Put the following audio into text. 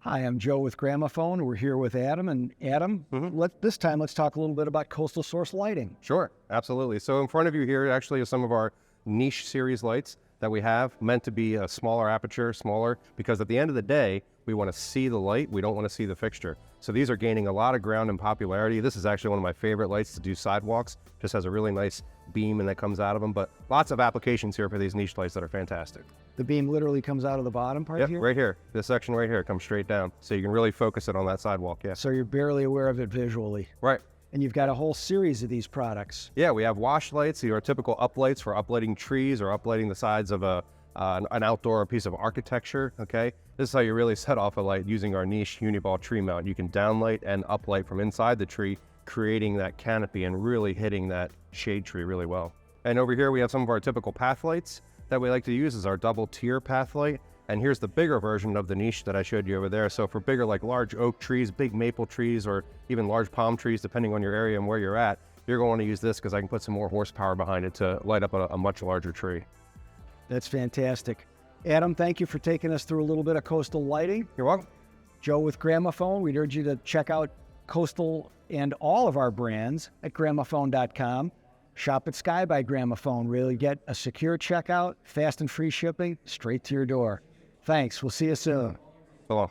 Hi, I'm Joe with Gramophone. We're here with Adam. And Adam, this time let's talk a little bit about Coastal Source lighting. Sure, absolutely. So in front of you here actually is some of our niche series lights that we have, meant to be a smaller aperture, smaller, because at the end of the day, we want to see the light, we don't want to see the fixture. So these are gaining a lot of ground and popularity. This is actually one of my favorite lights to do sidewalks. Just has a really nice beam and that comes out of them, but lots of applications here for these niche lights that are fantastic. The beam literally comes out of the bottom part here? Right here. This section right here comes straight down. So you can really focus it on that sidewalk, yeah. So you're barely aware of it visually. Right. And you've got a whole series of these products. Yeah, we have wash lights. These are typical uplights for uplighting trees or uplighting the sides of an outdoor piece of architecture, okay? This is how you really set off a light using our niche uniball tree mount. You can downlight and uplight from inside the tree, creating that canopy and really hitting that shade tree really well. And over here we have some of our typical path lights that we like to use as our double tier path light. And here's the bigger version of the niche that I showed you over there. So for bigger, like large oak trees, big maple trees, or even large palm trees, depending on your area and where you're at, you're going to want to use this because I can put some more horsepower behind it to light up a much larger tree. That's fantastic. Adam, thank you for taking us through a little bit of coastal lighting. You're welcome. Joe with Gramophone, we'd urge you to check out Coastal and all of our brands at gramophone.com. Shop at Sky by Gramophone. Really get a secure checkout, fast and free shipping, straight to your door. Thanks. We'll see you soon. So long.